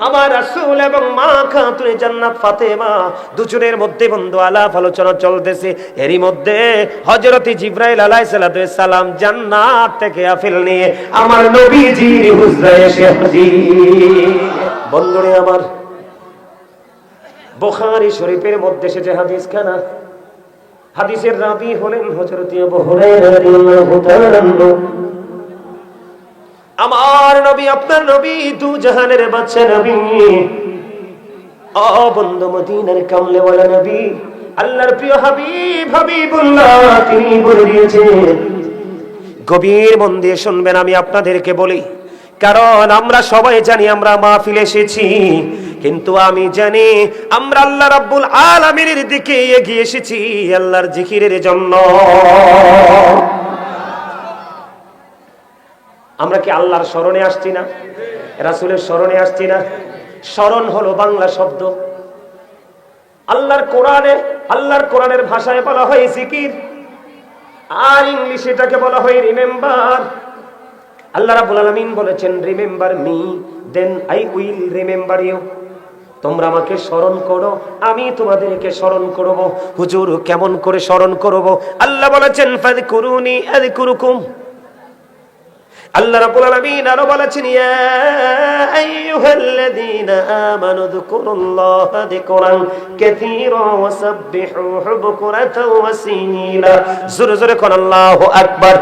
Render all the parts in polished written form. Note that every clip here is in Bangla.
আমার রাসূল এবং মা খাতুনে জান্নাত ফাতেমা দুজনের মধ্যে বন্ধু আলাপ আলোচনা চলতেছে। এরই মধ্যে হযরত জিবরাইল আলাইহিস সালাম জান্নাত থেকে আপেল নিয়ে আমার নবীজির হুজরায় এসে হাজির। বন্ধুরে আমার, বুখারী শরীফের মধ্যে এসেছে হাদিসখানা। হাদিসের রাবী হলেন হযরত আবু হুরায়রা রাদিয়াল্লাহু তাআলা। আমার নবী, আপনার নবী, দু জাহানের বাদশা নবী, ও বন্ধু মদিনার কামলেওয়ালা নবী, আল্লাহর প্রিয় হাবিব হাবিবুল্লাহ তিনি বলে দিয়েছেন। গভীর মন দিয়ে শুনবেন, আমি আপনাদেরকে বলি, কারণ আমরা সবাই জানি আমরা মাহফিলে এসেছি, কিন্তু আমি জানি আমরা আল্লাহ রাব্বুল আলামিনের দিকে এগিয়ে এসেছি আল্লাহর জিকিরের জন্য। আমরা কি আল্লাহর স্মরণে আসছি না? রাসূলের স্মরণে আসছি না? স্মরণ হলো বাংলা শব্দ। আল্লাহর কোরআনের ভাষায় বলা হয় জিকির, আর ইংলিশে এটাকে বলা হয় রিমেম্বার। আল্লাহ রাব্বুল আলামিন বলেছেন, remember me then I will remember you. তোমরা আমাকে স্মরণ করো, আমি তোমাদেরকে স্মরণ করব। হুজুর, কেমন করে স্মরণ করব? আল্লাহ বলেছেন, ফাযকুরুনি আযকুরুকুম। আল্লাহ রাব্বুল আলামিন আরো বলেছেন, ইয়া আইয়ুহাল্লাযীনা আমানু যকুরুল্লাহা যিকরান কাসীরা ওয়াসাব্বিহুহু বুকরাতাও ওয়াসীলা। জোরে জোরে কোন আল্লাহু আকবার।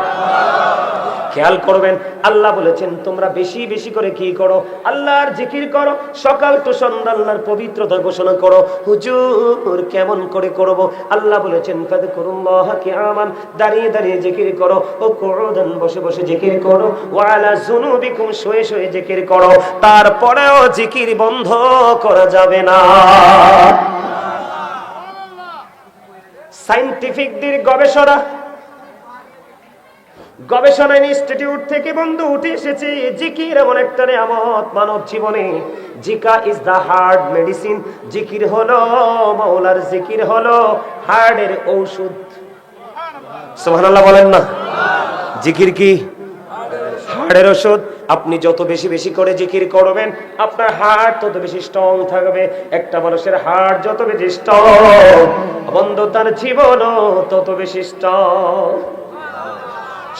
খেয়াল করবেন, আল্লাহ বলেছেন তোমরা বেশি বেশি করে কি করো? আল্লাহর জিকির করো, সকাল টু সন্ধ্যা আল্লাহর পবিত্রতা ঘোষণা করো। হুজুর, কেমন করে করব? আল্লাহ বলেছেন, ফাযকুরুল্লাহা কিয়ামান, দাঁড়িয়ে দাঁড়িয়ে জিকির করো, ও কুউদান, বসে বসে জিকির করো, ওয়া আলা যুনুবিকুম, শুয়ে শুয়ে জিকির করো। তারপরেও জিকির বন্ধ করা যাবে না। সায়েন্টিফিকদের গবেষণা ইনস্টিটিউট থেকে বন্ধু উঠে এসেছে, জিকির এমন একটা নিয়ামত মানব জীবনে। জিকা ইজ দা হার্ট মেডিসিন। জিকির হলো মাওলার জিকির হলো হার্টের ঔষধ। সুবহানাল্লাহ বলেন না? জিকির কি? হার্টের ঔষধ। আপনি যত বেশি বেশি করে জিকির করবেন, আপনার হার্ট তত বেশি স্ট্রং থাকবে। একটা মানুষের হার্ট যত বেশি স্ট্রং, বন্ধু তার জীবনও তত বেশি স্ট্রং।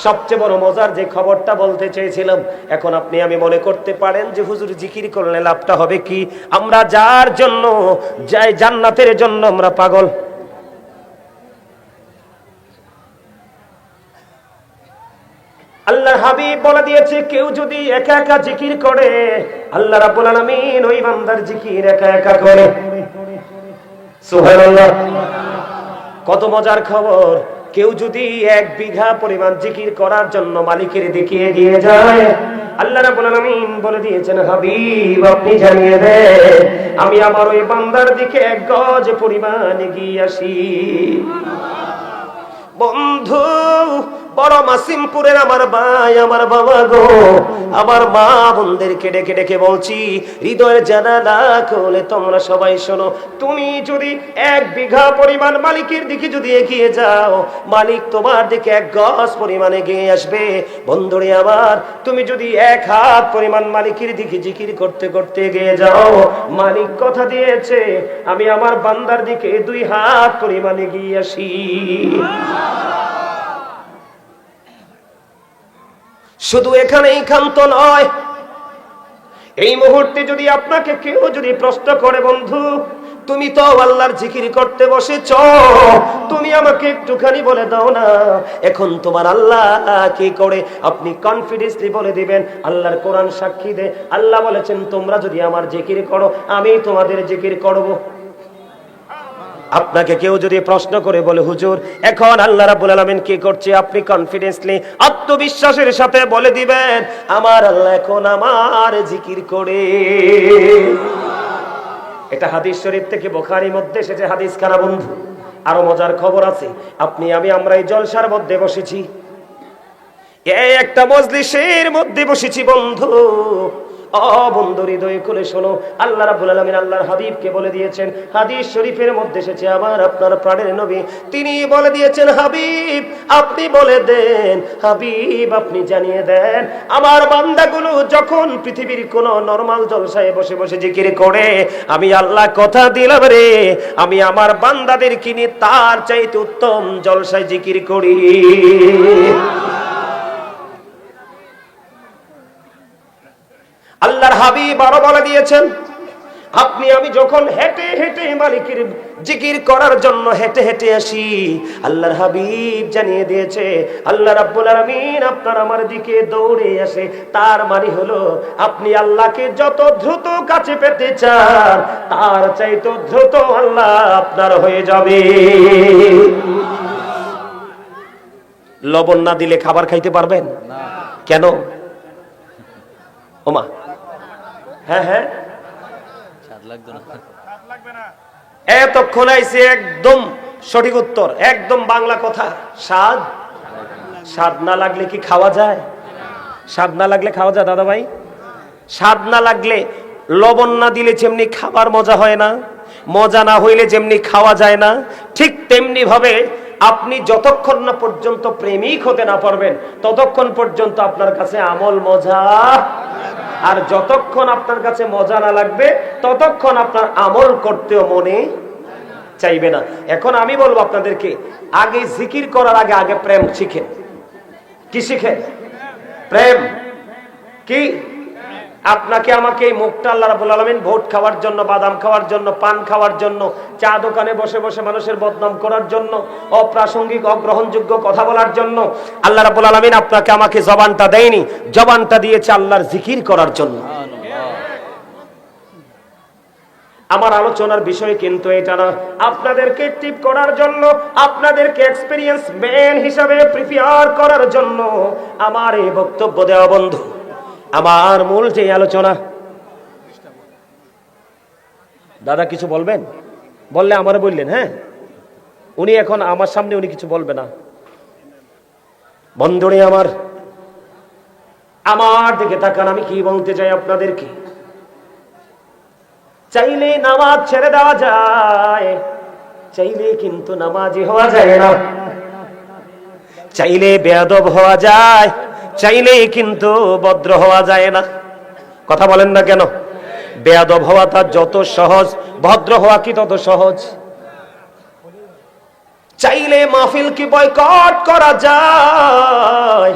সবচেয়ে বড় মজার যে খবরটা বলতে চেয়েছিলাম, এখন আপনি আমি মনে করতে পারেন যে হুজুর জিকির করলে লাভটা হবে কি? আমরা যার জন্য যাই, জান্নাতের জন্য আমরা পাগল। আল্লাহর হাবিব বলে দিয়েছে, কেউ যদি একা একা জিকির করে, আল্লাহ রাব্বুল আলামিন ওই বান্দার জিকির একা একা করে। সুবহানাল্লাহ। কত মজার খবর! কেউ যদি 1 বিঘা পরিমাণ জিকির করার জন্য মালিকের দিকে এগিয়ে যায়, আল্লাহ রাব্বুল আলামিন বলে দিয়েছেন, হাবিব আপনি জানিয়ে দেন আমি আমার ওই বান্দার দিকে 1 গজ পরিমাণ এগিয়ে আসি। বন্ধু, বড় মাসিমপুরের আমার ভাই, আমার বাবা গো, আমার মা বোনদেরকে ডেকে ডেকে বলছি, হৃদয়ের জানালা খুলে তোমরা সবাই শোনো। তুমি যদি 1 বিঘা পরিমাণ মালিকের দিকে যদি এগিয়ে যাও, মালিক তোমার দিকে 1 গজ পরিমাণ এগিয়ে আসবে। বন্ধুরে আমার, তুমি যদি 1 হাত পরিমাণ মালিকের দিকে জিকির করতে করতে এগিয়ে যাও, মালিক কথা দিয়েছে আমি আমার বান্দার দিকে 2 হাত পরিমাণ এগিয়ে আসি। শুধু এখানেই ক্ষান্ত নয়, এই মুহূর্তে যদি আপনাকে কেউ যদি প্রশ্ন করে, বন্ধু তুমি তো আল্লাহর জিকির করতে বসেছ, তুমি আমাকে একটুখানি বলে দাও না এখন তোমার আল্লাহ কি করে? আপনি কনফিডেন্সলি বলে দিবেন, আল্লাহর কোরআন সাক্ষী দে, আল্লাহ বলেছেন তোমরা যদি আমার জিকির করো, আমি তোমাদের জিকির করব। আপনাকে কেউ যদি প্রশ্ন করে বলে, হুজুর এখন আল্লাহ রাব্বুল আলামিন কি করছে, আপনি কনফিডেন্সলি আত্মবিশ্বাসের সাথে বলে দিবেন, আমার আল্লাহ এখন আমার জিকির করে। এটা হাদিস শরীফ থেকে, বুখারীর মধ্যে এসেছে হাদিস খানা। বন্ধু, আরো মজার খবর আছে। আপনি আমরা এই জলসার মধ্যে বসেছি, এই একটা মজলিসের মধ্যে বসেছি বন্ধু। ও বন্ধু হৃদয় খুলে শোনো, আল্লাহ রাব্বুল আলামিন আল্লাহর হাবিবকে বলে দিয়েছেন, হাদিস শরীফের মধ্যে এসেছে, আমার আপনার প্রাণের নবী তিনি বলে দিয়েছেন, হাবিব আপনি বলে দেন, হাবিব আপনি জানিয়ে দেন, আমার বান্দাগুলো যখন পৃথিবীর কোন নরমাল জলসায় বসে বসে জিকির করে, আমি আল্লাহ কথা দিলাম রে, আমি আমার বান্দাদের কিনে তার চাইতে উত্তম জলসায় জিকির করি। আল্লাহর হাবিব আরো বলে দিয়েছেন, আপনি আমি যখন হেঁটে হেঁটে মালিকের জিকির করার জন্য হেঁটে হেঁটে আসি, আল্লাহর হাবিব জানিয়ে দিয়েছে আল্লাহ রাব্বুল আলামিন আপনার আমার দিকে দৌড়ে আসে, তার মানে হলো আপনি আল্লাহকে যত দ্রুত কাছে পেতে চান তার চাইতে দ্রুত আল্লাহ আপনার হয়ে যাবে। লবণ না দিলে খাবার খাইতে পারবেন না। কেন? ওমা হ্যাঁ হ্যাঁ এতক্ষণ আইছে একদম সঠিক উত্তর, একদম বাংলা কথা। স্বাদ স্বাদ না লাগলে কি খাওয়া যায়? স্বাদ না লাগলে খাওয়া যায় দাদা ভাই? স্বাদ না লাগলে, লবণ না দিলে যেমনি খাবার মজা হয় না, মজা না হইলে যেমনি খাওয়া যায় না, ঠিক তেমনি ভাবে আপনি যতক্ষণ না পর্যন্ত প্রেমিক হতে না পারবেন ততক্ষণ পর্যন্ত আপনার কাছে আমল মজা, আর যতক্ষণ আপনার কাছে মজা না লাগবে ততক্ষণ আপনার আমল করতেও মনে চাইবে না। এখন আমি বলবো আপনাদেরকে, আগে জিকির করার আগে আগে প্রেম শিখেন। কি শিখেন? প্রেম কি? আপনাকে আমাকে এই মুখটা আল্লাহ রাব্বুল আলামিন ভোট খাওয়ার জন্য, বাদাম খাওয়ার জন্য, পান খাওয়ার জন্য, চা দোকানে বসে বসে মানুষের বদনাম করার জন্য, অপ্রাসঙ্গিক অগ্রহণযোগ্য কথা বলার জন্য আল্লাহ রাব্বুল আলামিন আপনাকে আমাকে জবানটা দেয়নি, জবানটা দিয়েছে আল্লাহর জিকির করার জন্য। আমার আলোচনার বিষয় কিন্তু এটা না, আপনাদেরকে টিপ করার জন্য, আপনাদেরকে এক্সপেরিয়েন্স ম্যান হিসাবে প্রিপেয়ার করার জন্য আমার এই বক্তব্য দেওয়া বন্ধু। আমার মূল যে আলোচনা, দাদা কিছু বলবেন? বললে আমারে বললেন। হ্যাঁ, উনি এখন আমার সামনে উনি কিছু বলবে না। বন্ধুরে আমার, আমার দিকে তাকান, আমি কি বলতে চাই আপনাদেরকে। চাইলে নামাজ ছেড়ে দেওয়া যায়, চাইলে কিন্তু নামাজি হওয়া যায় না। চাইলে বেয়াদব হওয়া যায়, চাইলে কিন্তু ভদ্র হওয়া যায় না। কথা বলেন না কেন? বেয়াদব হওয়া তার যত সহজ, ভদ্র হওয়া কি তত সহজ। চাইলে মাহফিল কি বয়কট করা যায়,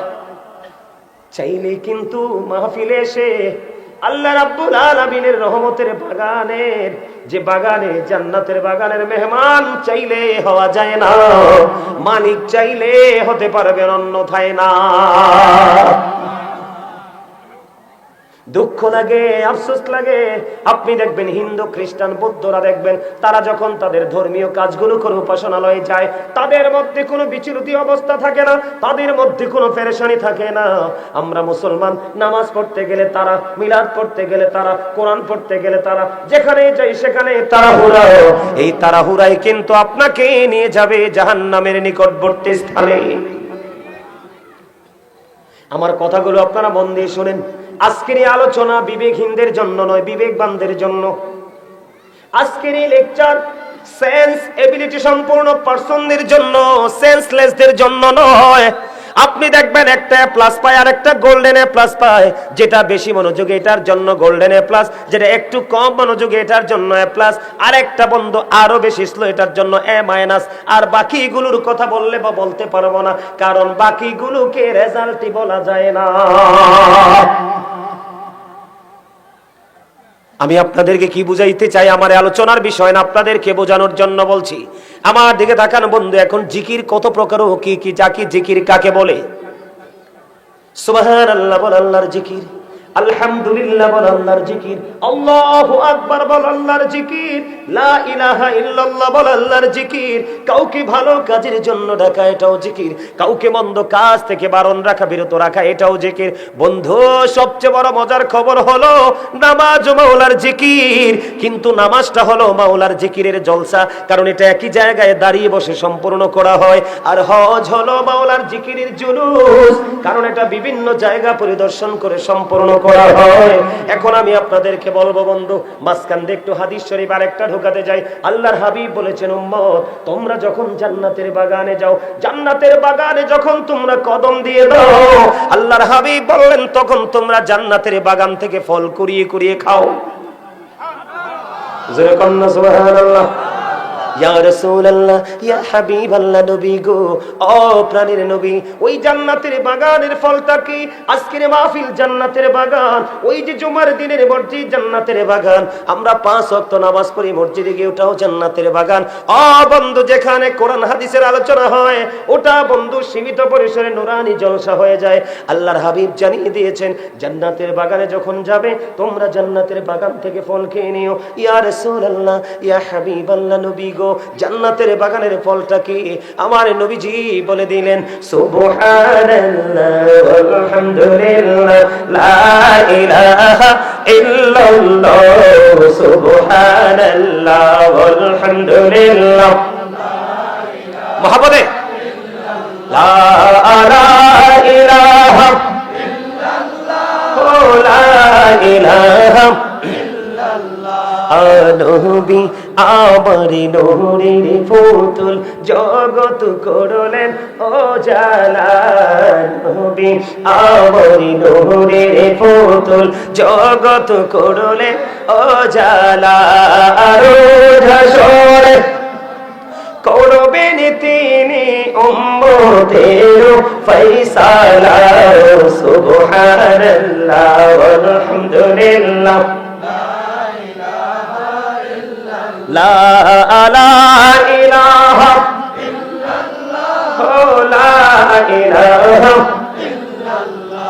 চাইলে কিন্তু মাহফিলে এসে আল্লাহ রাব্বুল আলামিনের রহমতের বাগানের, যে বাগানে জান্নাতের বাগানের মেহমান চাইলে হওয়া যায় না, মালিক চাইলে হতে পারবেন, অন্যথায় না। দুঃখ লাগে, আফসোস লাগে। আপনি দেখবেন হিন্দু, খ্রিস্টান, বৌদ্ধরা দেখবেন তারা যখন তাদের ধর্মীয় কাজগুলো করে উপাসনালয়ে যায়, তাদের মধ্যে কোনো বিচলিত অবস্থা থাকে না, তাদের মধ্যে কোনো পেরেশানি থাকে না। আমরা মুসলমান, নামাজ পড়তে গেলে তারা, মিলাদ পড়তে গেলে তারা, কোরআন পড়তে গেলে তারা, যেখানে যাই সেখানে তাড়াহুড়া। এই তাড়াহুড়াই কিন্তু আপনাকে নিয়ে যাবে জাহান্নামের নিকটবর্তী স্থানে। আমার কথাগুলো আপনারা মন দিয়ে শুনেন। আজকের এই আলোচনা বিবেকহীনদের জন্য নয়, বিবেকবানদের জন্য। আজকের এই লেকচার সেন্স এবিলিটি সম্পূর্ণ পারসনদের জন্য, সেন্সলেসদের জন্য নয়। আপনি দেখবেন একটা প্লাস পায় আর একটা গোল্ডেন এ প্লাস পায়, যেটা বেশি মনোযোগী এটার জন্য গোল্ডেন এ প্লাস, যেটা একটু কম মনোযোগী এটার জন্য এ প্লাস, আর একটা বন্ধু আরো বেশি স্লো এটার জন্য এ মাইনাস। আর বাকিগুলোর কথা বললে বা বলতে পারবো না, কারণ বাকিগুলোকে রেজাল্টই বলা যায় না। আমি আপনাদেরকে কি বুঝাইতে চাই আমার আলোচনার বিষয় না, আপনাদেরকে বোঝানোর জন্য বলছি। আমার দিকে তাকান বন্ধু, এখন জিকির কত প্রকার ও কি কি, যা কি জিকির কাকে বলে? সুবহানাল্লাহ বল আল্লাহর জিকির, আলহামদুলিল্লাহ বল আল্লাহর জিকির, আল্লাহু আকবার বল আল্লাহর জিকির, লা ইলাহা ইল্লাল্লাহ বল আল্লাহর জিকির। কাউকে ভালো কাজের জন্য ডাকা, এটাও জিকির। কাউকে মন্দ কাজ থেকে বারণ রাখা, বিরত রাখা, এটাও জিকির। বন্ধু, সবচেয়ে বড় মজার খবর হলো নামাজ মাওলার জিকির, কিন্তু নামাজটা হলো মাওলার জিকিরের জলসা, কারণ এটা একই জায়গায় দাঁড়িয়ে বসে সম্পূর্ণ করা হয়। আর হজ হলো মাওলার জিকিরের জুলুস, কারণ এটা বিভিন্ন জায়গা পরিদর্শন করে সম্পূর্ণ করা হয়। এখন আমি আপনাদেরকে বলবো বন্ধু, মাঝখান দিয়ে একটু হাদিস শরীফ আরেকটা ঢোকাতে যাই। আল্লাহর হাবিব বলেছেন, উম্মত তোমরা যখন জান্নাতের বাগানে যাও, জান্নাতের বাগানে যখন তোমরা কদম দিয়ে দাও, আল্লাহর হাবিব বললেন তখন তোমরা জান্নাতের বাগান থেকে ফল কুড়িয়ে কুড়িয়ে খাও। জোরে কন্না সুবহানাল্লাহ। ইয়া রাসূলুল্লাহ, ইয়া হাবিবাল্লাহ, নবী গো, ও প্রাণের নবী, ওই জান্নাতের বাগানের ফলটা কি? আজকের মাহফিল জান্নাতের বাগান, ওই যে জুমার দিনের মসজিদ জান্নাতের বাগান, আমরা 5 ওয়াক্ত নামাজ পড়ি মসজিদে গিয়ে, ওটাও জান্নাতের বাগান। ও বন্ধু, যেখানে কোরআন হাদিসের আলোচনা হয় ওটা বন্ধু সীমিত পরিসরে নুরানি জলসা হয়ে যায়। আল্লাহর হাবিব জানিয়ে দিয়েছেন, জান্নাতের বাগানে যখন যাবে তোমরা জান্নাতের বাগান থেকে ফল খেয়ে নিও। ইয়া রাসূলুল্লাহ, ইয়া হাবিবাল্লাহ, নবী গো, জান্নাতের বাগানের ফলটা কি? আমার নবীজি বলে দিলেন, সুবহানাল্লাহ ওয়ালহামদুলিল্লাহ লা ইলাহা ইল্লাল্লাহ, সুবহানাল্লাহ ওয়ালহামদুলিল্লাহ, মহব্বতে লা ইলাহা ইল্লাল্লাহ, লা ইলাহা নবী আমার নূরের পুতুল, জগৎ করলেন ও জালা। নবী আমার নূরের পুতুল, জগৎ করলেন ও জালা। রোজ হাসরে করবেন তিনি উম্মতের ফয়সালা। সুবহানাল্লাহ ওয়ালহামদুলিল্লাহ লা ইলাহা ইল্লাল্লাহ, লা ইলাহা ইল্লাল্লাহ।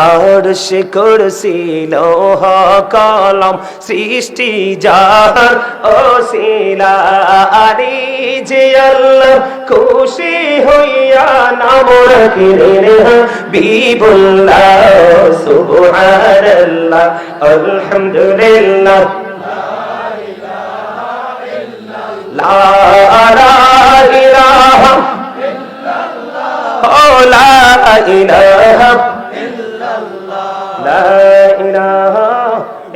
আরশ কুরসি লৌহ কলম সৃষ্টি যার ওসিলা, আরি যে আল্লাহ খুশি হইয়া নাম রাখিলেন হাবিবুল্লাহ। সুবহানাল্লাহ আলহামদুলিল্লাহ লা ইলাহা ইল্লাল্লাহ, লা ইলাহা ইল্লাল্লাহ, লা ইলাহা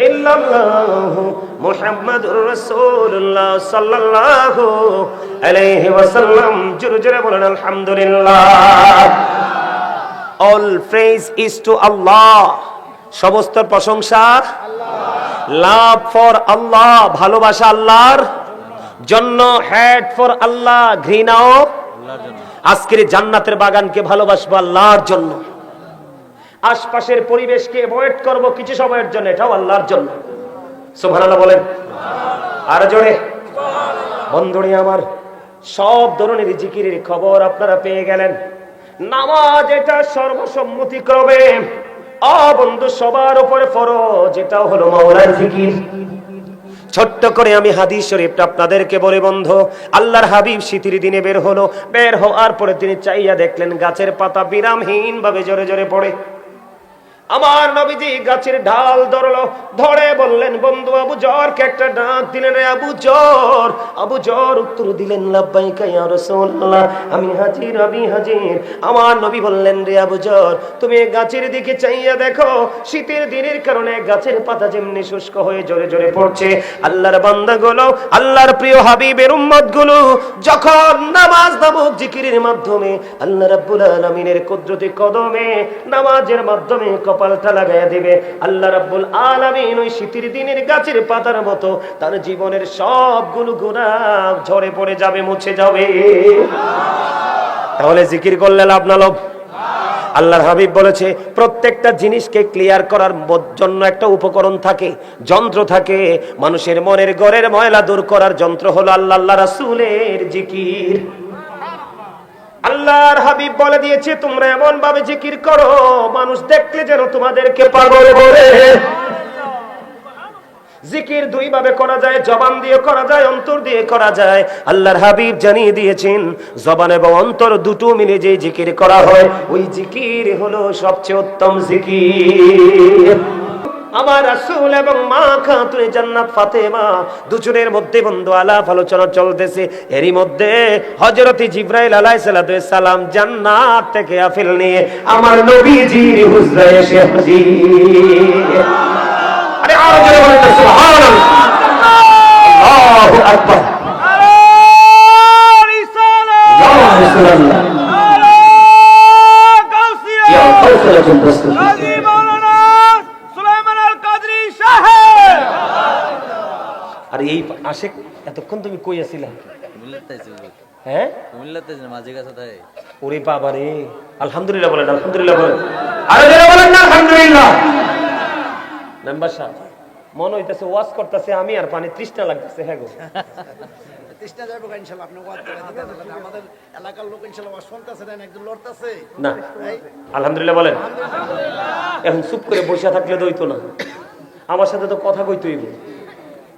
ইল্লাল্লাহ মুহাম্মাদুর রাসূলুল্লাহ সাল্লাল্লাহু আলাইহি ওয়াসাল্লাম। জোরে জোরে বলেন আলহামদুলিল্লাহ। অল প্রেজ ইজ টু আল্লাহ, সমস্ত প্রশংসা আল্লাহ। লাভ ফর আল্লাহ, ভালোবাসা আল্লাহর জন্য। হ্যাট ফর আল্লাহ, ঘৃণাও আল্লাহর জন্য। আজকের জান্নাতের বাগানকে ভালোবাসবো আল্লাহর জন্য, আশপাশের পরিবেশকে অ্যাভয়েড করব কিছু সময়ের জন্য, এটাও আল্লাহর জন্য। সুবহানাল্লাহ বলেন আর জোরে। বন্ধুরে আমার, সব ধরনের জিকিরের খবর আপনারা পেয়ে গেলেন। নামাজ এটা সর্বসম্মতিক্রমে বন্ধু সবার উপরে ফরজ, এটাও হলো মাওলার জিকির। ছোট্ট করে আমি হাদিস শরীফটা আপনাদেরকে বলে বন্ধু, আল্লাহর হাবিব শীতের দিনে বের হওয়ার পরে তিনি চাইয়া দেখলেন গাছের পাতা বিরামহীন ভাবে জোরে জোরে পড়ে। আমার নবীজি গাছের ঢাল ধরে বললেন, বন্ধু আবু জরকে একটা ডাক দিলেন, রে আবু জর। আবু জর উত্তর দিলেন, লাব্বাইকা ইয়া রাসূলুল্লাহ, আমি হাজির, আমি হাজির। আমার নবী বললেন, রে আবু জর, তুমি গাছের দিকে চাইয়া দেখো, শীতের দিনের কারণে গাছের পাতা যেমনি শুষ্ক হয়ে জোরে জোরে পড়ছে, আল্লাহর বান্দাগুলো, আল্লাহর প্রিয় হাবিবের উম্মতগুলো যখন নামাজ নামক জিকিরের মাধ্যমে আল্লাহ রাব্বুল আলামিনের কুদরতি কদমে নামাজের মাধ্যমে কপালটা লাগাইয়া দিবে, আল্লাহ রাব্বুল আলামিন ওই শীতের দিনের গাছের পাতার মতো তার জীবনের সবগুলো গুনাহ ঝরে পড়ে যাবে, মুছে যাবে। তাহলে জিকির করলে লাভ না লাভ? আল্লাহর হাবিব বলেছে, প্রত্যেকটা জিনিসকে ক্লিয়ার করার জন্য একটা উপকরণ থাকে, যন্ত্র থাকে। মানুষের মনের ঘরের ময়লা দূর করার যন্ত্র হলো আল্লাহ রাসূলের জিকির। আল্লাহর হাবিব বলে দিয়েছে, তোমরা এমন ভাবে জিকির করো মানুষ দেখলে যেন তোমাদেরকে পাগল বলে। জিকির দুই ভাবে করা যায়, জবান দিয়ে করা যায়, অন্তর দিয়ে করা যায়। আল্লাহর হাবিব জানিয়ে দিয়েছেন, জবান এবং অন্তর দুটো মিলে যে জিকির করা হয় ওই জিকির হলো সবচেয়ে উত্তম জিকির। আমার রাসূল এবং মা খাতুনে জান্নাত ফাতেমা দুজনের মধ্যে বন্ধু আলাপ আলোচনা চলতেছে। এরই মধ্যে হযরত জিবরাইল আলাইহিস সালাম জান্নাত থেকে আপেল নিয়ে আমার নবীজির হুজরায় এসে হাজির। আরে আরো জোরে বলেন সুবহানাল্লাহ, আল্লাহু আকবার। আর এই আশেক এতক্ষণ তুমি কই আছিলা? হ্যাঁ, ওরে বাবা রে, আলহামদুলিল্লাহ বলেন, আলহামদুলিল্লাহ বলেন, আরো জোরে বলেন না আলহামদুলিল্লাহ। মেম্বার সাহেব মনে হইতেছে ওয়াজ করতেছে আমি, আর পানি তৃষ্ণা লাগতেছে। হ্যাঁ গো, তৃষ্ণা যাবে ইনশাআল্লাহ। আপনি ওয়াজ করে দিবেন, আমাদের এলাকার লোক ইনশাআল্লাহ ওয়াজ শুনতেছে না, একজন লড়তেছে না। আলহামদুলিল্লাহ বলেন। এখন চুপ করে বসে থাকলে তো হইতো না, আমার সাথে তো কথা কইতে হইব।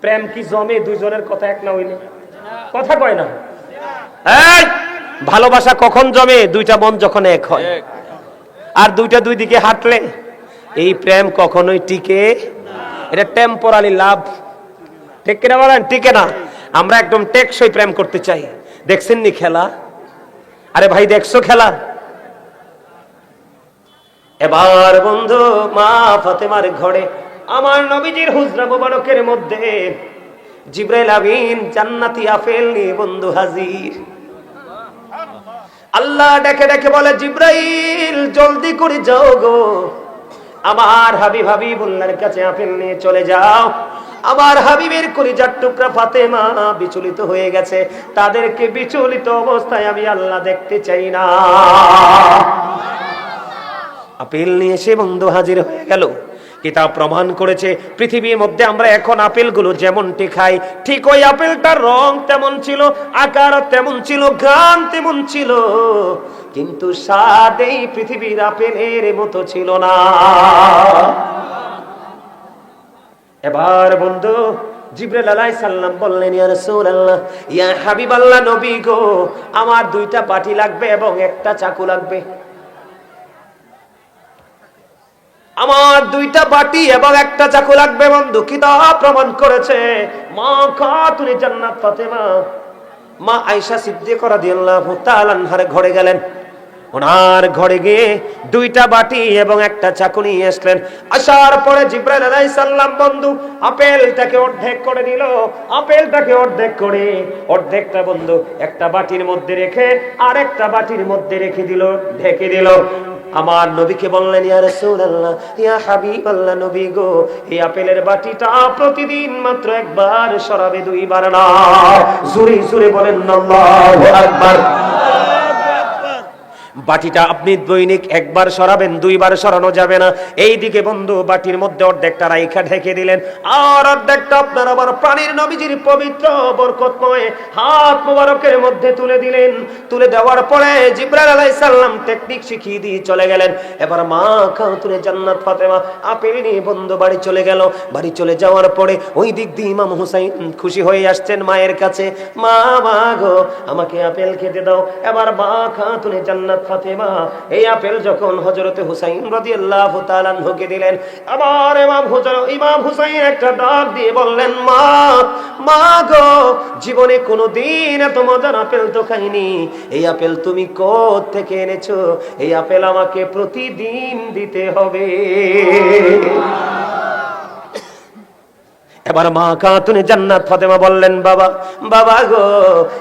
প্রেম কি জমে দুইজনের কথা এক না হইলে? কথা কয় না। এই ভালোবাসা কখন জমে? দুইটা মন যখন এক হয়, আর দুইটা দুই দিকে হাঁটলে এই প্রেম কখনোই টিকে। এটা টেম্পোরারি লাভ, ঠিক কিনা বলেন? টিকে না। আমরা একদম টেকসই প্রেম করতে চাই। দেখছেন নি খেলা? আরে ভাই দেখছো খেলা? এবার বন্ধু মা ফাতেমার ঘরে আমার নবীজির হুজরা মুবারকের মধ্যে জিবরাইল আমিন জান্নাতি আপেল নিয়ে বন্ধু হাজির। আল্লাহ ডেকে ডেকে বলে, জিবরাইল জলদি করে যাও গো, আমার হাবিবুল্লাহর কাছে আপেল নিয়ে চলে যাও। আমার হাবিবের কলিজার টুকরা ফাতেমা বিচলিত হয়ে গেছে, তাদেরকে বিচলিত অবস্থায় আমি আল্লাহ দেখতে চাই না। আপেল নিয়ে এসে বন্ধু হাজির হয়ে গেল। কিতাব প্রমাণ করেছে পৃথিবীর মধ্যে আমরা এখন আপেলগুলো যেমনটি খাই, ঠিক ওই আপেলটার রং তেমন ছিল, আকার তেমন ছিল, ঘ্রাণ তেমন ছিল, কিন্তু স্বাদ এই পৃথিবীর আপেলের মতো ছিল না। এবার বন্ধু জিবরাইল আলাইহিস সালাম বললেন, ইয়া রাসূলুল্লাহ, ইয়া হাবিবাল্লাহ, নবী গো, আমার দুইটা বাটি লাগবে এবং একটা চাকু লাগবে। আমার দুইটা বাটি এবং একটা চাকু লাগবে। বন্ধু কিতাব প্রমাণ করেছে মা খাতুনে জান্নাত ফাতেমা মা আয়েশা সিদ্দিকা রাদিয়াল্লাহু তাআলা আনহার ঘরে গেলেন। ওনার ঘরে গিয়ে দুইটা বাটি এবং একটা চাকু নিয়ে আসলেন। আসার পরে জিবরাইল আলাইহিস সালাম বন্ধু আপেলটাকে অর্ধেক করে দিল। আপেলটাকে অর্ধেক করে অর্ধেকটা বন্ধু একটা বাটির মধ্যে রেখে আর একটা বাটির মধ্যে রেখে দিল, ঢেকে দিল। আমার নবীকে বললেন, ইয়া রাসূলুল্লাহ, ইয়া হাবিবাল্লাহ, নবী গো, এই আপেলের বাটিটা প্রতিদিন মাত্র একবার সরাবে, দুইবার না। জোরে জোরে বলেন আল্লাহু আকবার। বাটিটা আপনি দৈনিক একবার সরাবেন, দুইবার সরানো যাবে না। এইদিকে বন্ধু বাটির মধ্যে অর্ধেকটা রাইখা ঢেকে দিলেন, আর অর্ধেকটা আপনার আবার প্রাণীর নবীজির পবিত্র বরকতময় হাত মোবারকের মধ্যে তুলে দিলেন। তুলে দেওয়ার পরে জিবরাইল আলাইহিস সালাম টেকনিক শিখিয়ে দিয়ে চলে গেলেন। এবার মা খাতুনে জান্নাত ফাতেমা আপেল নিয়ে বন্ধু বাড়ি চলে গেল। বাড়ি চলে যাওয়ার পরে ওই দিক দিয়ে ইমাম হুসাইন খুশি হয়ে আসছেন মায়ের কাছে, মা মা গো, আমাকে আপেল খেতে দাও। এবার মা খাতুনে জান্নাত ফাতেমা এই আপেল যখন হযরতে হুসাইন রাদিয়াল্লাহু তাআলা আনহুকে দিলেন, আবার ইমাম হুসাইন একটা ডাক দিয়ে বললেন, মা মা গো, জীবনে কোনোদিন এত মজার আপেল তো খাইনি। এই আপেল তুমি কোথা থেকে এনেছো? এই আপেল আমাকে প্রতিদিন দিতে হবে। এবার মা খাতুনে জান্নাত ফাতেমা বললেন, বাবা বাবা গো,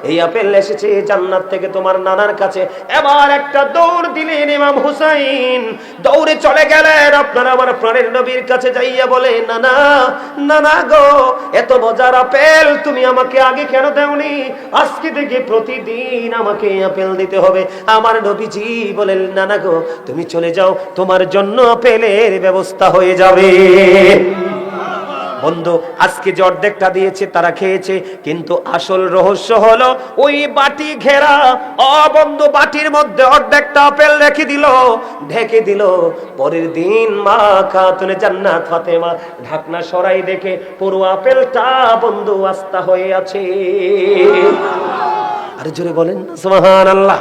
এই আপেল এসেছে জান্নাত থেকে তোমার নানার কাছে। এবার একটা দৌড় দিলেন ইমাম হুসাইন, দৌড়ে চলে গেলেন আপনার আমার প্রাণের নবীর কাছে, যাইয়া বলে, নানা নানা গো, এত মজার আপেল তুমি আমাকে আগে কেন দেওনি? আজকে থেকে প্রতিদিন আমাকে আপেল দিতে হবে। আমার নবীজি বলেন, নানা গো, তুমি চলে যাও, তোমার জন্য আপেলের ব্যবস্থা হয়ে যাবে। বন্ধু আজকে যে অর্ধেকটা দিয়েছে তারা খেয়েছে, কিন্তু আসল রহস্য হলো ওই বাটি ঘেরা। বন্ধু বাটির মধ্যে অর্ধেকটা আপেল রেখে দিল, ঢেকে দিল। পরের দিন মা খাতুনে জান্নাত ফাতেমা ঢাকনা সরাই দেখে পুরো আপেলটা বন্ধু আস্তা হয়ে আছে। আর জোরে বলেন সুবহানাল্লাহ।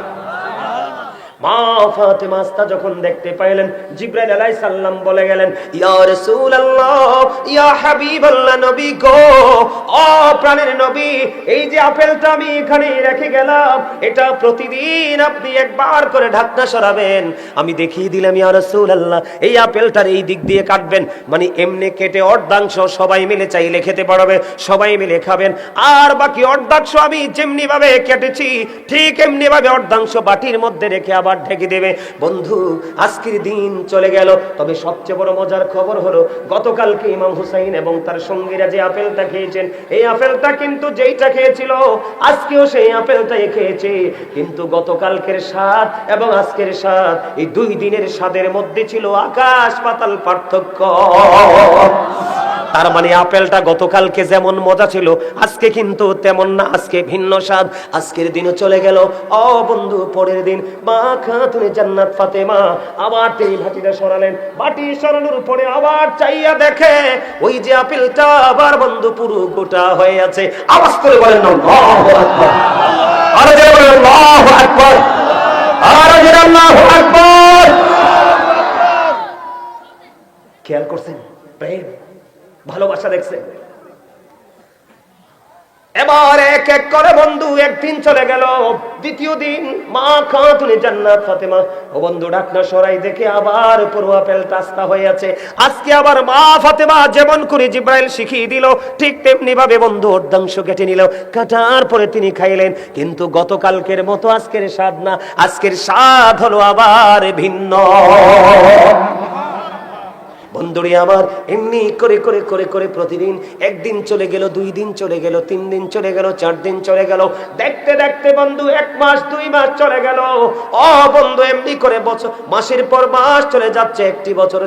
মা ফাতেমা আস্তা যখন দেখতে পাইলেন, জিবরাইল আলাইহিস সালাম বলে গেলেন, ইয়া রাসূলুল্লাহ, ইয়া হাবিবাল্লাহ, নবী গো, ও প্রাণের নবী, এই যে আপেলটা আমি এখানে রেখে গেলাম, এটা প্রতিদিন আপনি একবার করে ঢাকনা সরাবেন। আমি দেখিয়ে দিলাম ইয়া রাসূলুল্লাহ, এই আপেলটার এই দিক দিয়ে কাটবেন, মানে এমনি কেটে অর্ধাংশ সবাই মিলে চাইলে খেতে পারবে, সবাই মিলে খাবেন, আর বাকি অর্ধাংশ আমি যেমনি ভাবে কেটেছি ঠিক এমনি ভাবে অর্ধাংশ বাটির মধ্যে রেখে আবার ঢেকে দেবে। বন্ধু, আজকের দিন চলে গেল, তবে সবচেয়ে বড় মজার খবর হলো গতকালকে ইমাম হুসাইন এবং তার সঙ্গীরা যে আপেলটা খেয়েছেন, এই আপেলটা কিন্তু যেইটা খেয়েছিল আজকেও সেই আপেলটাই খেয়েছে, কিন্তু গতকালকের স্বাদ এবং আজকের স্বাদ, এই দুই দিনের স্বাদের মধ্যে ছিল আকাশ পাতাল পার্থক্য। তার মানে আপেলটা গতকালকে যেমন মজা ছিল আজকে কিন্তু তেমন না, আজকে ভিন্ন স্বাদ। আজকের দিনও চলে গেল। ও বন্ধু, পরের দিন মা খাতুনে জান্নাত ফাতেমা আবার তিনি বাটিটা সরালেন, বাটি সরানোর পরে আবার চাইয়া দেখে ওই যে আপেলটা আবার বন্ধু পুরো গোটা হয়ে আছে। আওয়াজ করে বলেন আল্লাহু আকবার, আরে জোরে বলেন আল্লাহু আকবার, আরে জোরে আল্লাহু আকবার। খেয়াল করছেন প্রেম ভালোবাসা দেখছেন? এবার এক এক করে বন্ধু একদিন চলে গেল, দ্বিতীয় দিন মা খাতুনে জান্নাত ফাতেমা ও বন্ধু ঢাকনা সরাই দেখে আবার পুরো আপেলটা আস্তা হয়ে আছে। আজকে আবার মা ফাতেমা যেমন করে জিবরাইল শিখিয়ে দিল ঠিক তেমনি ভাবে বন্ধু অর্ধাংশ কেটে নিল, কাটার পরে তিনি খাইলেন, কিন্তু গতকালকের মতো আজকের স্বাদ না, আজকের স্বাদ হলো আবার ভিন্ন। বন্ধুরে আমার, এমনি করে করে করে করে প্রতিদিন একদিন চলে গেল, 2 দিন চলে গেল, 3 দিন চলে গেল, 4 দিন চলে গেল, দেখতে দেখতে বন্ধু 1 মাস 2 মাস চলে গেল। ও বন্ধু, এমনি করে বছর, মাসের পর মাস চলে যাচ্ছে, 1টি বছর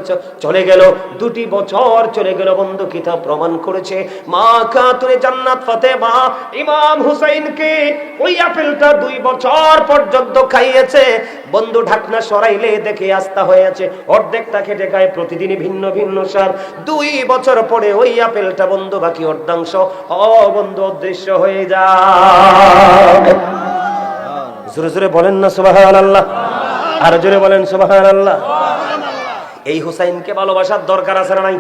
চলে গেল, 2টি বছর চলে গেল। বন্ধু কিতাব প্রমাণ করেছে মা খাতুনে জান্নাত ফাতেমা ইমাম হুসাইনকে ওই আপেলটা 2 বছর পর্যন্ত খাইয়েছে। বন্ধু ঢাকনা সরাইলে দেখে আস্তা হয়ে আছে, অর্ধেকটা খেটে খায়, প্রতিদিনই ভিন্ন ভিন্ন স্বাদ। 2 বছর পরে ওই আপেলটা বন্ধু বাকি অর্ধাংশ বন্ধু অদৃশ্য হয়ে যায়। জোরে জোরে বলেন না সুবহানাল্লাহ, আর জোরে বলেন সুবহানাল্লাহ। এই হুসাইনকে ভালোবাসার দরকার আছে না নাই?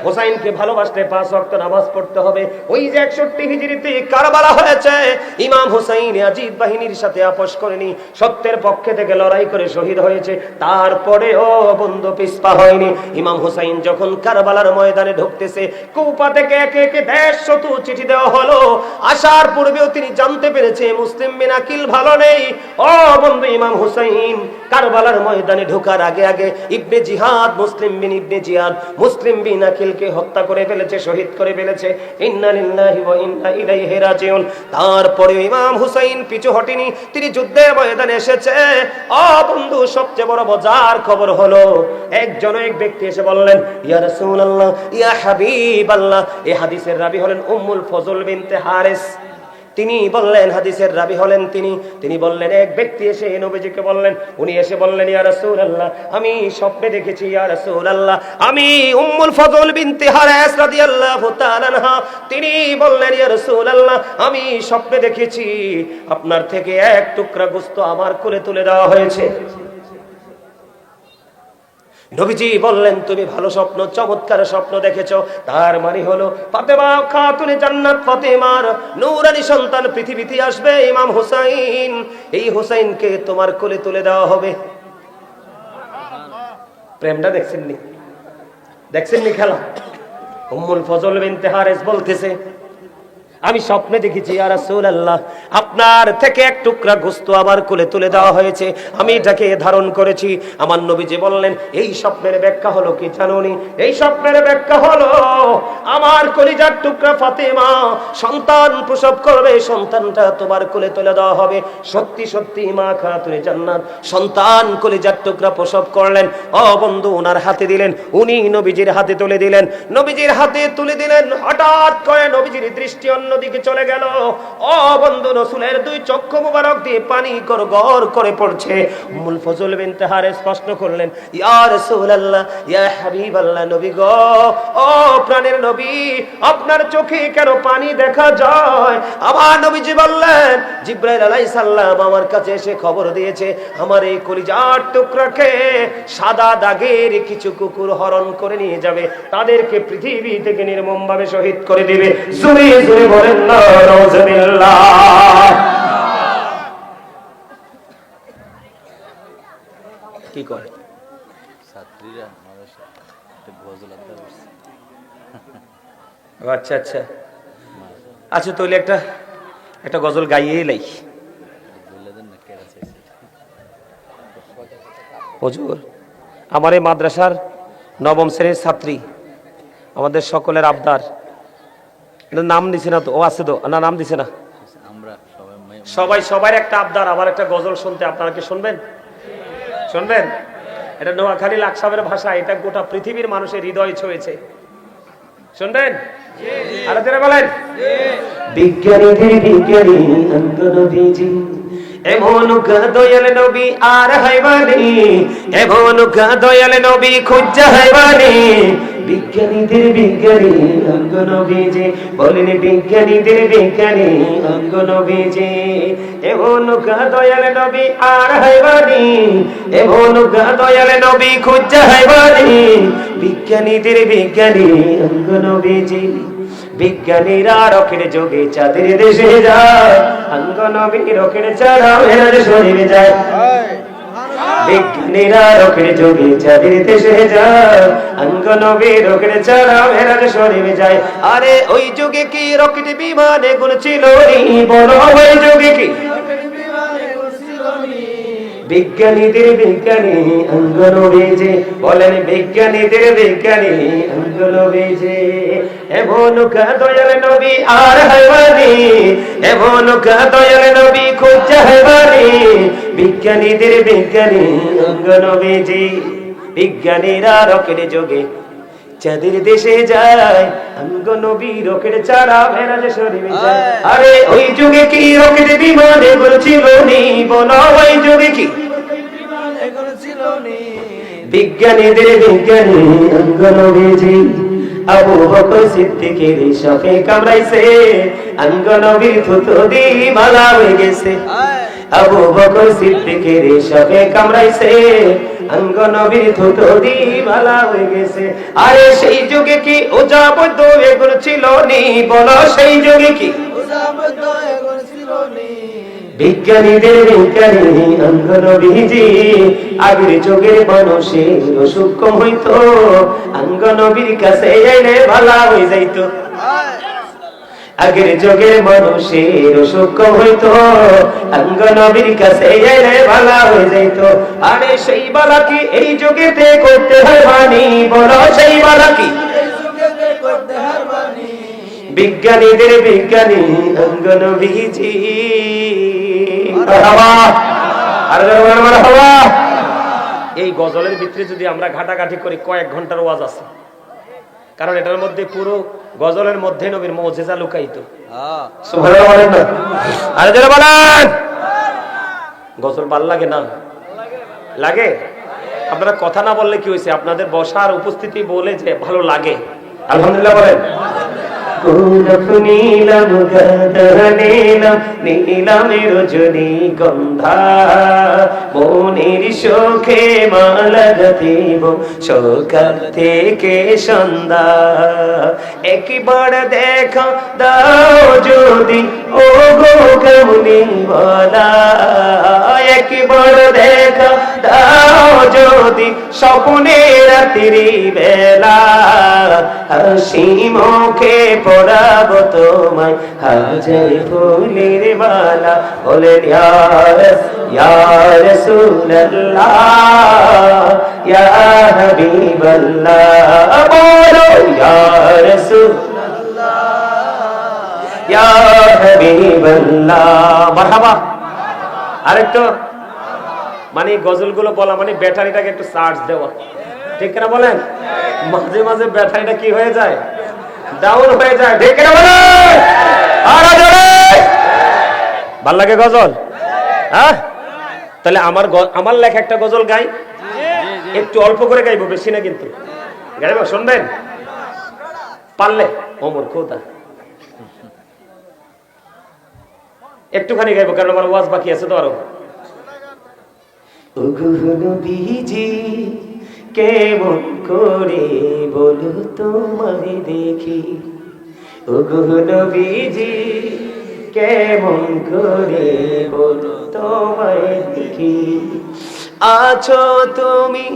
হুসাইনকে ভালোবাসতে 5 ওয়াক্ত নামাজ পড়তে হবে। ওই যে 61 হিজরিতে কারবালা হয়েছে, ইমাম হুসাইন ইয়াজিদ বাহিনীর সাথে আপোষ করেনি, সত্যের পক্ষে থেকে লড়াই করে শহীদ হয়েছে, তারপরেও বন্ধু পিছপা হয়নি। ইমাম হুসাইন যখন কারবালার ময়দানে ঢুকতেছে, কুফা থেকে একে একে 150 চিঠি দেওয়া হলো। আসার পূর্বেও তিনি জানতে পেরেছে মুসলিম বিন আকিল ভালো নেই। ও বন্ধু, ইমাম হুসাইন কারবালার ময়দানে ঢোকার আগে আগে ইবনে জিহাদ, মুসলিম বিন ইবনে জিহাদ, মুসলিম বিন আকিলকে হত্যা করে ফেলেছে, শহীদ করে ফেলেছে। ইন্না লিল্লাহি ওয়া ইন্না ইলাইহি রাজিউন। তারপরে ইমাম হুসাইন পিছু হটেনি, তিনি যুদ্ধের ময়দানে এসেছে। ও বন্ধু, সবচেয়ে বড় মজার খবর হলো এক ব্যক্তি এসে বললেন, ইয়া রাসূলুল্লাহ, ইয়া হাবিবাল্লাহ। এই হাদিসের রাবী হলেন উম্মুল ফজল বিনতে হারিস। তিনি বললেন, হাদিসের রাবী হলেন তিনি বললেন, এক ব্যক্তি এসে নবীজিকে বললেন, উনি এসে বললেন, ইয়া রাসূলুল্লাহ, আমি স্বপ্নে দেখেছি ইয়া রাসূলুল্লাহ, আমি উম্মুল ফজল বিনতে হারিস রাদিয়াল্লাহু তাআলা আনহা। তিনি বললেন, ইয়া রাসূলুল্লাহ, আমি স্বপ্নে দেখেছি আপনার থেকে 1 টুকরা গোশত আমার কোলে তুলে দেওয়া হয়েছে। নবীজি বললেন, তুমি ভালো স্বপ্ন, চমৎকার স্বপ্ন দেখেছো। তার মানে হলো ফাতেমা খাতুনে জান্নাত ফাতেমার নূরানী সন্তান পৃথিবীতে আসবে, ইমাম হুসাইন। এই হুসাইনকে তোমার কোলে তুলে দেওয়া হবে। প্রেমটা দেখছেননি খেলা? উম্মুল ফজল বিনতে হারিস বলতেছে, আমি স্বপ্নে দেখেছি ইয়া রাসূলুল্লাহ, আপনার থেকে 1 টুকরা গোশত আমার কোলে তুলে দেওয়া হয়েছে, আমি এটাকে ধারণ করেছি। আমার নবীজি বললেন, এই স্বপ্নের ব্যাখ্যা হলো কি জানোনি? এই স্বপ্নের ব্যাখ্যা হলো আমার কলিজার টুকরা ফাতেমা সন্তান প্রসব করবে, সন্তানটা তোমার কোলে তুলে দেওয়া হবে। সত্যি সত্যি মা খাতুনে জান্নাত সন্তান কলিজার টুকরা প্রসব করলেন। ও বন্ধু, ওনার হাতে দিলেন, উনি নবীজির হাতে তুলে দিলেন। নবীজির হাতে তুলে দিলেন, হঠাৎ করে নবীজি নবীজির দৃষ্টি অন্যদিকে চলে গেল। ও বন্ধু, রাসূলের দুই চক্ষু মুবারক দিয়ে পানি গড়গড় করে পড়ছে। উম্মুল ফজল বিনতে হারেস প্রশ্ন করলেন, ইয়া রাসূলুল্লাহ, ইয়া হাবিবাল্লাহ, নবী গো, ও প্রাণের নবী, আপনার চোখে কেন পানি দেখা যায়? আমার নবীজি বললেন, জিবরাইল আলাইহিস সালাম আমার কাছে এসে খবর দিয়েছে, আমার এই কলিজার টুকরাকে সাদা দাগের কিছু কুকুর হরণ করে নিয়ে যাবে, তাদেরকে পৃথিবী থেকে নির্মমভাবে শহীদ করে দিবে। জোরে জোরে বলেন না নাউজুবিল্লাহ। কি করে ছাত্রীরা আচ্ছা আচ্ছা আচ্ছা, তাহলে একটা গজল গাইয়েই লাই। হুজুর, আমার এই মাদ্রাসার নবম শ্রেণীর ছাত্রী, আমাদের সকলের আবদার, এটা নাম দিছে না তো? ও আছে তো না, নাম দিছে না? সবার একটা আবদার, আমার একটা গজল শুনতে। আপনারা কি শুনবেন? শুনবেন? এটা নোয়াখালী লাকসামের ভাষা, এটা গোটা পৃথিবীর মানুষের হৃদয় ছুঁয়েছে। শুনবেন? আরো জোরে বলেন। বিজ্ঞানীদের বিজ্ঞানী নবীজি, এমন দয়াল নবী আর হাইবানি, এমন দয়াল নবী খুঁজা হাইবানি। বিজ্ঞানীদের বিজ্ঞানী অঙ্গ নবীজি, বলেন বিজ্ঞানীদের বিজ্ঞানী অঙ্গ নবীজি, এমন দয়াল নবী আর হাইবানি, এমন দয়াল নবী খুঁজা হাইবানি। বিজ্ঞানীদের বিজ্ঞানী অঙ্গ নবীজি, বিজ্ঞানীরা রকেট যোগে চাঁদের দেশে যায়, অঙ্গ নবী রকেট ছাড়া মেরাজ শরীরে যায়। বিজ্ঞানীরা রকেট যোগে চাঁদের দেশে যায়, অঙ্গ নবী রকেট ছাড়া মেরাজ শরীরে যায়। আরে ওই যুগে কি রকেট বিমান এগুলো ছিল নি? বলো ওই যুগে কি? বিজ্ঞানীদের বিজ্ঞানী অঙ্গ নবীজি, বলেন বিজ্ঞানীদের বিজ্ঞানী অঙ্গ নবীজি, এমন দয়াল নবী আর হাইবানি, এমন দয়াল নবী খুঁজা হাইবানি। বিজ্ঞানীদের বিজ্ঞানী অঙ্গ নবীজি, বিজ্ঞানীরা রকেট যোগে চাঁদের দেশে যায়, অঙ্গ নবী রকেট ছাড়া মেরাজ শরীরে যায়। আরে ওই যুগে কি রকেট বিমান এগুলো ছিল নি? বলো ওই যুগে কি? বিজ্ঞানীদের বিজ্ঞানী অঙ্গ নবীজি, আবু বকর সিদ্দিকের সাফে কামড়াইছে, অঙ্গ নবীর থুতু দি মালা হয়ে গেছে। আবু বকর সিদ্দিকের সাফে কামড়াইছে, অঙ্গ নবীর থুতু দি মালা হয়ে গেছে। আরে সেই যুগে কি ওজা বৈদ্য এগুলো ছিল নি? বলো সেই যুগে কি? বিজ্ঞানীদের বিজ্ঞানী অঙ্গ নবীজি, আগের যুগের মানুষের অসুখ কম হইতো, অঙ্গ নবীর কাছে এলে ভালো হয়ে যাইতো। আগের যুগের মানুষের অসুখ কম হইতো, অঙ্গ নবীর কাছে এলে ভালো হয়ে যাইতো। আরে সেই বালা কি এই যুগেতে করতে হয় বানি? বলো সেই বালা কি? বিজ্ঞানীদের বিজ্ঞানী অঙ্গ নবীজি। এই গজলের ভিতরে যদি আমরা ঘাটাঘাটি করি, কয়েক ঘন্টার ওয়াজ আছে, কারণ এটার মধ্যে পুরো গজলের মধ্যে নবীর মুজিজা লুকায়িত। সুবহানাল্লাহ বলেন না? আরে যারা বলেন, গজল ভাল লাগে না? লাগে? আপনারা কথা না বললে কি হয়েছে? আপনাদের বসার উপস্থিতি বলে যে ভালো লাগে। আলহামদুলিল্লাহ বলেন। নীলম নীলম নীলমের রজনী গন্ধা, মনের শোকে মালা গাঁথিব সকাল থেকে সন্ধ্যা। একবার দেখা দাও যদি ও গো কামলি বলা, একবার দেখা দাও যদি স্বপ্নে রাত্রি বেলা, হাসি মুখে পড়াবো তোমায় হাজার ফুলের মালা। বলেন ইয়া রাসূলুল্লাহ, ইয়া হাবিবাল্লাহ, বলো ইয়া রাসূলুল্লাহ, ইয়া হাবিবাল্লাহ। মারহাবা। আরেকটু মানে গজলগুলো বলা মানে ব্যাটারিটাকে একটু চার্জ দেওয়া, ঠিক না বলেন? মাঝে মাঝে ব্যাটারিটা কি হয়ে যায়? ডাউন হয়ে যায়, ঠিক না বলেন? ভাল লাগে গজল? হ্যাঁ, তাহলে আমার লেখা একটা গজল গাই, একটু অল্প করে গাইবো, বেশি না কিন্তু গাইবো, শুনবেন পারলে? ওমর খোদা একটুখানি গাইবো, কারণ আমার ওয়াজ বাকি আছে তো আরো। নবীজি কেমন করে বলো তোমায় দেখি, ওগো নবীজি কেমন করে বলো তোমায় দেখি, আছো তুমি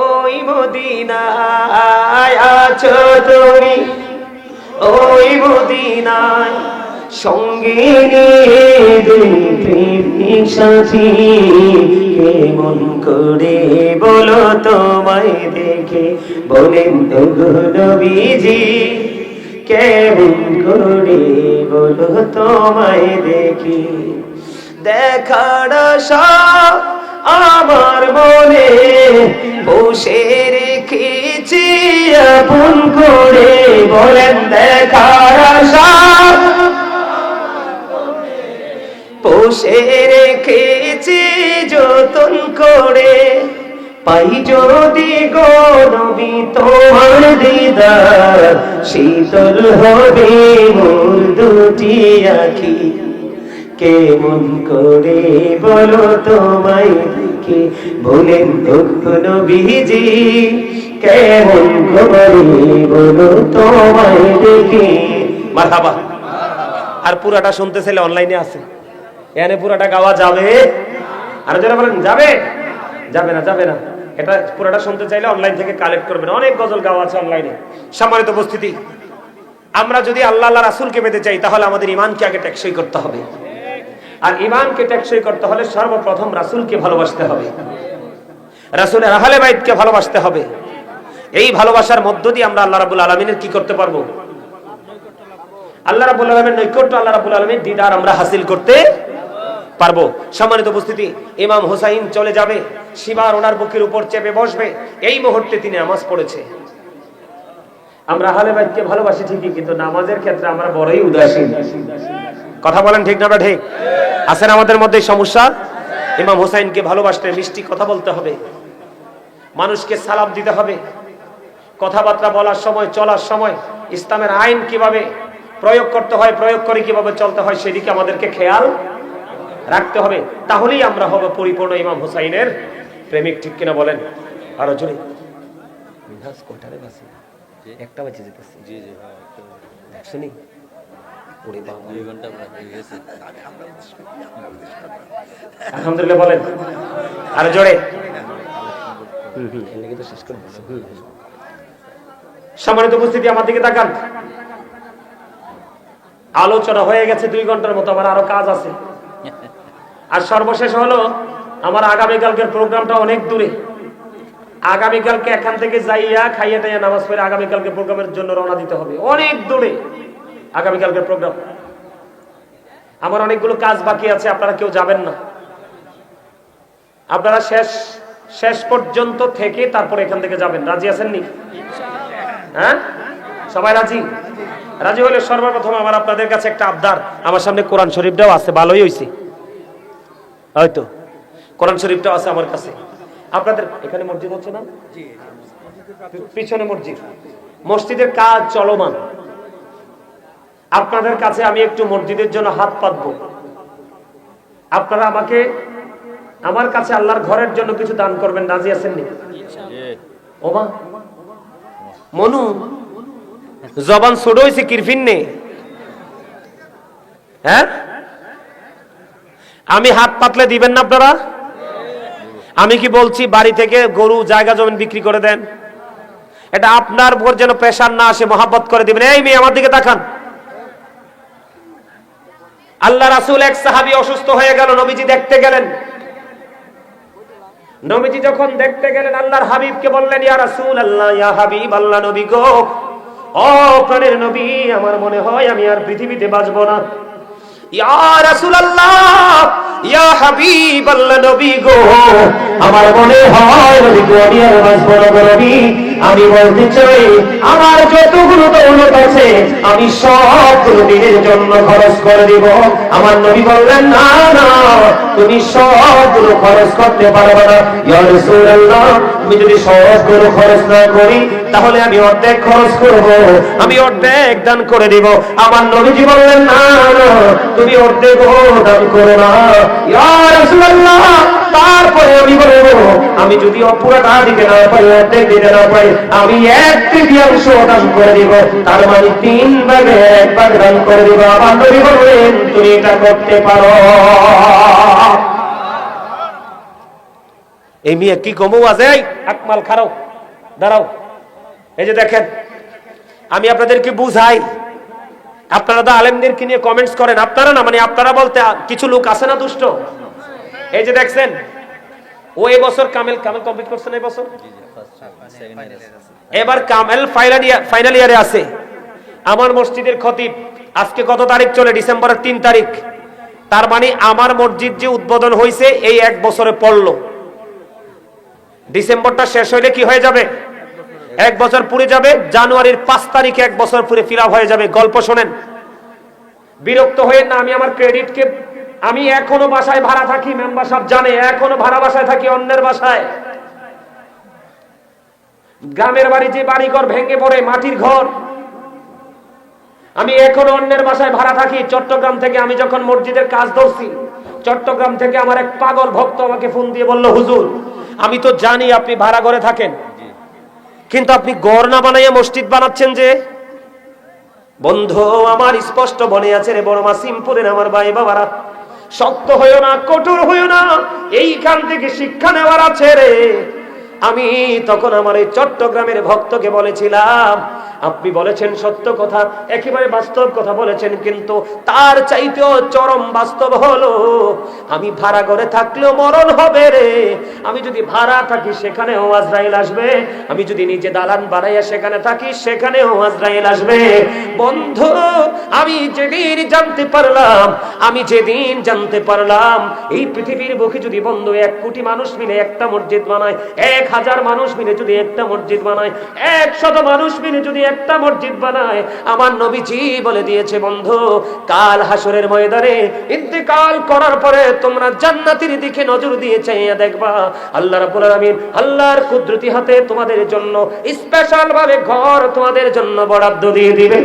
ওই মদিনায়, আছো তুমি ওই মদিনায়, সঙ্গে প্রেমিক সাথী কেমন করে বলো তোমায় দেখে, বলেন ওগো নবীজি কেমন করে বলো তোমায় দেখি, দেখার আশা আমার মনে বসে রেখেছি আপন করে, বলেন দেখার আশা বসে রেখেছি যতন করে, পাই যদি গো নবী তোমার দিদার, শীতল হবে মোর দুটি আখি, কেমন করে বলো তোমায় দেখি, বলেন ওগো নবীজি কেমন করে বলো তোমায় দেখি। মারহাবা। আর পুরাটা শুনতে চাইলে অনলাইনে আছে, এখানে পুরাটা গাওয়া যাবে? আর যারা বলেন যাবে, যাবে না, যাবে না। এটা পুরাটা শুনতে চাইলে অনলাইন থেকে কালেক্ট করবেন, অনেক গজল গাওয়া আছে অনলাইনে। সম্মানিত উপস্থিতি, আমরা যদি আল্লাহ আল্লাহ রাসূলকে পেতে চাই, তাহলে আমাদের ঈমানকে আগে টেকসই করতে হবে। আর ঈমানকে টেকসই করতে হলে সর্বপ্রথম রাসূলকে ভালোবাসতে হবে, রাসূলের আহলে বাইতকে ভালোবাসতে হবে। এই ভালোবাসার মধ্য দিয়ে আমরা আল্লাহ রাব্বুল আলামিনের কি করতে পারবো? আল্লাহ রাব্বুল আলামিনের নৈকট্য, আল্লাহ রাব্বুল আলামিনের দিদার আমরা হাসিল করতে পারবো। সম্মানিত উপস্থিতি, ইমাম হুসাইন চলে যাবে, সীমার ওনার বুকের উপর চেপে বসবে, এই মুহূর্তে তিনি নামাজ পড়েছে। আমরা আহলে বাইতকে ভালোবাসি ঠিকই, কিন্তু নামাজের ক্ষেত্রে আমরা বড়ই উদাসীন। কথা বলেন ঠিক না বা ঠিক? আছেন আমাদের মধ্যে সমস্যা? ইমাম হুসাইনকে ভালোবাসতে মিষ্টি কথা বলতে হবে, মানুষকে সালাম দিতে হবে, কথাবার্তা বলার সময়, চলার সময় ইসলামের আইন কিভাবে প্রয়োগ করতে হয়, প্রয়োগ করে কিভাবে চলতে হয়, সেদিকে আমাদেরকে খেয়াল রাখতে হবে। তাহলেই আমরা হব পরিপূর্ণ ইমাম হুসাইনের প্রেমিক। ঠিক কিনা বলেন? আরো জোরে। একটা বাজে যেতেছে, শুনি আলহামদুলিল্লাহ বলেন আরো জোরে। সম্মানিত উপস্থিতি, আমার দিকে তাকান। আলোচনা হয়ে গেছে 2 ঘন্টার মতো, আমার আরো কাজ আছে। আর সর্বশেষ হলো, আমার আগামীকালকের প্রোগ্রামটা অনেক দূরে। আগামীকালকে এখান থেকে যাইয়া খাইয়া টাইয়া নামাজ পড়ে আগামীকালকে প্রোগ্রামের জন্য রওনা দিতে হবে, অনেক দূরে আগামীকালকের প্রোগ্রাম। আমার অনেকগুলো কাজ বাকি আছে, আপনারা কেউ যাবেন না। আপনারা শেষ পর্যন্ত থেকে তারপর এখান থেকে যাবেন। রাজি আছেন নি? হ্যাঁ, সবাই রাজি? রাজি হলে সর্বপ্রথম আমার আপনাদের কাছে একটা আবদার, আমার সামনে কোরআন শরীফটাও আছে, ভালোই হয়েছে হয়তো, কোরআন শরীফটাও আছে আমার কাছে। আপনাদের এখানে মসজিদ হচ্ছে না? পিছনে মসজিদ, মসজিদের কাজ চলমান। আপনাদের কাছে আমি একটু মসজিদের জন্য হাত পাতবো, আপনারা আমাকে আমার কাছে আল্লাহর ঘরের জন্য কিছু দান করবেন। রাজি আছেন নি? ওমা মনু জবান ছোট হয়েছে কিরফিন নে, হ্যাঁ? আমি হাত পাতলে দিবেন না আপনারা? আমি কি বলছি বাড়ি থেকে গরু জায়গা জমি বিক্রি করে দেন? এটা আপনার উপর যেন প্রেশার না আসে, মহাব্বত করে দিবেন। এই মেয়ে আমার দিকে তাকান। আল্লাহ রাসূল, এক সাহাবী অসুস্থ হয়ে গেল, নবীজি দেখতে গেলেন। নবীজি যখন দেখতে গেলেন, আল্লাহর হাবিবকে বললেন, ইয়া রাসূলুল্লাহ, ইয়া হাবিব আল্লাহ, নবী গো, ও প্রাণের নবী, আমার মনে হয় আমি আর পৃথিবীতে বাঁচবো না। ইয়া রাসূলুল্লাহ, ইয়া হাবিব আল্লাহ, নবী গো, আমার মনে হয় নবী গো, আমি আর বাঁচবো না। নবী আমি বলতে চাই আমার যতগুলো দৌলত আছে আমি সবগুলো দিনের জন্য খরচ করে দিব। আমার নবী বললেন না না, তুমি সবগুলো খরচ করতে পারবে না। ইয়া রাসূলুল্লাহ, আমি যদি সবগুলো খরচ না করি তাহলে আমি অর্ধেক খরচ করব, আমি অর্ধেক দান করে দিব। আমার নবীজি বললেন না না, তুমি অর্ধেক দান করো না। ইয়া রাসূলুল্লাহ, তারপরে আমি বলবো আমি যদি পুরোটা দিতে না পারি, অর্ধেক দিতে না পারি, আমি 1/3 দান করে দিব, তার মানে 3 ভাগে 1 ভাগ দান করে দিব। আমার নবী বললেন তুমি এটা করতে পারো। এই মেয়ে কি কমু আছে? আকমাল খারাও, দাঁড়াও। এই যে দেখেন, আমি আপনাদেরকে বুঝাই, আপনারা তো আলেমদেরকে নিয়ে কমেন্টস করেন, আপনারা না, মানে আপনারা বলতে কিছু লোক আছে না দুষ্ট। এই যে দেখছেন, ও এই বছর কামেল কমপ্লিট করছেন, এই বছর এবার কামেল ফাইনাল ইয়ারে আছে। আমার মসজিদের খতিব আজকে কত তারিখ চলে? ডিসেম্বরের 3 তারিখ। তার মানে আমার মসজিদ যে উদ্বোধন হয়েছে এই 1 বছরে পড়লো। ডিসেম্বরটা শেষ হইলে কি হয়ে যাবে? 1 বছর পুরে যাবে। জানুয়ারির 5 তারিখে 1 বছর পুরে ফিল আপ হয়ে যাবে। গল্প শোনেন, বিরক্ত হয়ে না। আমি আমার ক্রেডিটকে, আমি এখনো বাসায় ভাড়া থাকি, মেম্বার সাহেব জানে, এখনো ভাড়া বাসায় থাকি, অন্যের বাসায়। গ্রামের বাড়ি যে বাড়িঘর ভেঙে পড়ে, মাটির ঘর, আমি এখনো অন্যের বাসায় ভাড়া থাকি। চট্টগ্রাম থেকে আমি যখন মসজিদের কাজ ধরছি, চট্টগ্রাম থেকে আমার এক পাগল ভক্ত আমাকে ফোন দিয়ে বলল, হুজুর আমি তো জানি আপনি ভাড়া ঘরে থাকেন, কিন্তু আপনি ঘর না বানাইয়া মসজিদ বানাচ্ছেন যে। বন্ধু আমার স্পষ্ট মনে আছে রে, বড় মা সিমপুরের আমার ভাই বাবারা, শক্ত হইও না, কঠোর হইও না, এইখান থেকে শিক্ষা নেওয়ার আছে রে। আমি তখন আমার এই চট্টগ্রামের ভক্তকে বলেছিলাম, আপনি বলেছেন সত্য কথা, একেবারে বাস্তব কথা বলেছেন, কিন্তু তার চাইতেও চরম বাস্তব হলো আমি ভাড়া ঘরে থাকলেও মরণ হবে রে। আমি যদি ভাড়া থাকি সেখানেও আজরাইল আসবে, আমি যদি নিজে দালান বানাইয়া সেখানে থাকি সেখানেও আজরাইল আসবে। বন্ধু আমি যেদিন জানতে পারলাম এই পৃথিবীর বুকে যদি বন্ধু 1 কোটি মানুষ মিলে একটা মসজিদ বানায়, 1000 মানুষ মিলে যদি একটা মসজিদ বানায়, 100 মানুষ মিলে যদি একটা মসজিদ বানায়, আমার নবীজি বলে দিয়েছে বন্ধু, কাল হাসরের ময়দানে ইন্তেকাল করার পরে তোমরা জান্নাতের দিকে নজর দিয়ে চাইয়া দেখবা, আল্লাহ রাব্বুল আলামিন আল্লাহর কুদরতি হাতে তোমাদের জন্য স্পেশাল ভাবে ঘর তোমাদের জন্য বরাদ্দ দিয়ে দিবে।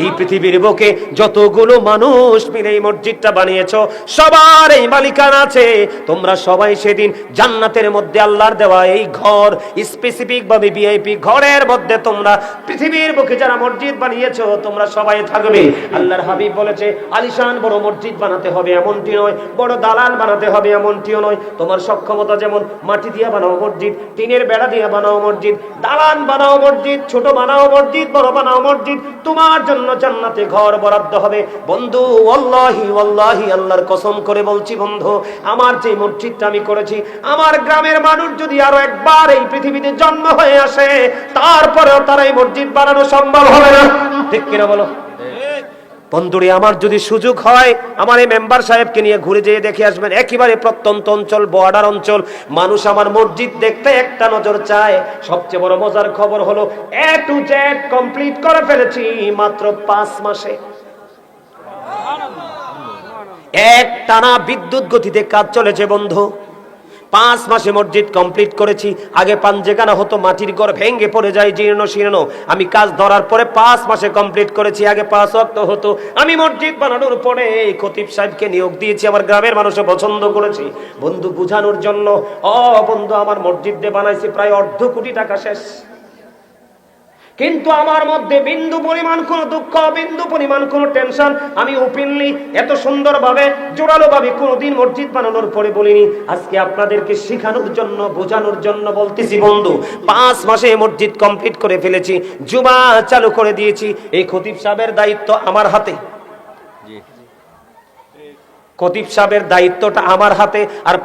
এই পৃথিবীর বুকে যতগুলো মানুষ মিলে এই মসজিদটা বানিয়েছো সবার এই মালিকানা আছে। তোমরা সবাই সেদিন জান্নাতের মধ্যে আল্লাহর দেওয়া এই ঘর, স্পেসিফিক ভাবে ভিআইপি ঘরের মধ্যে তোমরা পৃথিবীর বুকে যারা মসজিদ বানিয়েছো তোমরা সবাই থাকবে। আল্লাহর হাবিব বলেছে, আলিশান বড় মসজিদ বানাতে হবে এমনটি নয়, বড় দালান বানাতে হবে এমনটিও নয়। তোমার সক্ষমতা যেমন, মাটি দিয়ে বানাও মসজিদ, টিনের বেড়া দিয়ে বানাও মসজিদ, দালান বানাও মসজিদ, ছোট বানাও মসজিদ, বড় বানাও মসজিদ, তোমার জন্য জান্নাতে ঘর বরাদ্দ হবে। বন্ধু ওয়াল্লাহি ওয়াল্লাহি আল্লাহর কসম করে বলছি বন্ধু, আমার যে মসজিদটা আমি করেছি, আমার গ্রামের মানুষ যদি আরো একবার এই পৃথিবীতে জন্ম হয়ে আসে তারপরেও তারা এই মসজিদ বানানো সম্ভব হবে না। ঠিক কিনা বলো বন্ধুরে? আমার যদি সুযোগ হয় আমার এই মেম্বার সাহেবকে নিয়ে ঘুরে যেয়ে দেখে আসবেন, একেবারে প্রত্যন্ত অঞ্চল, বর্ডার অঞ্চল, মানুষ আমার মসজিদ দেখতে একটা নজর চায়। সবচেয়ে বড় মজার খবর হলো A to Z কমপ্লিট করে ফেলেছি মাত্র 5 মাসে। এক টানা বিদ্যুৎ গতিতে কাজ চলেছে বন্ধু। 5 মাসে মসজিদ কমপ্লিট করেছি। আগে পাঞ্জেখানা হতো, মাটির ঘর ভেঙে পড়ে যায়, জীর্ণ শীর্ণ। আমি কাজ ধরার পরে 5 মাসে কমপ্লিট করেছি। আগে 5 ওয়াক্ত হতো। আমি মসজিদ বানানোর পরে এই খতিব সাহেবকে নিয়োগ দিয়েছি, আমার গ্রামের মানুষও পছন্দ করেছি বন্ধু, বুঝানোর জন্য। বন্ধু আমার মসজিদ দিয়ে বানাইছি প্রায় 1.5 কোটি টাকা শেষ, কিন্তু আমার মধ্যে বিন্দু পরিমাণ কোনো দুঃখ, বিন্দু পরিমাণ কোনো টেনশন আমি ওপেনলি এত সুন্দরভাবে জোরালোভাবে কোনোদিন মসজিদ বানানোর পরে বলিনি। আজকে আপনাদেরকে শেখানোর জন্য, বোঝানোর জন্য বলতেছি বন্ধু। 5 মাসে মসজিদ কমপ্লিট করে ফেলেছি, জুমা চালু করে দিয়েছি। এই খতিব সাহেবের দায়িত্ব আমার হাতে, খতিব সাহেবের দায়িত্বটা আমার হাতে। আর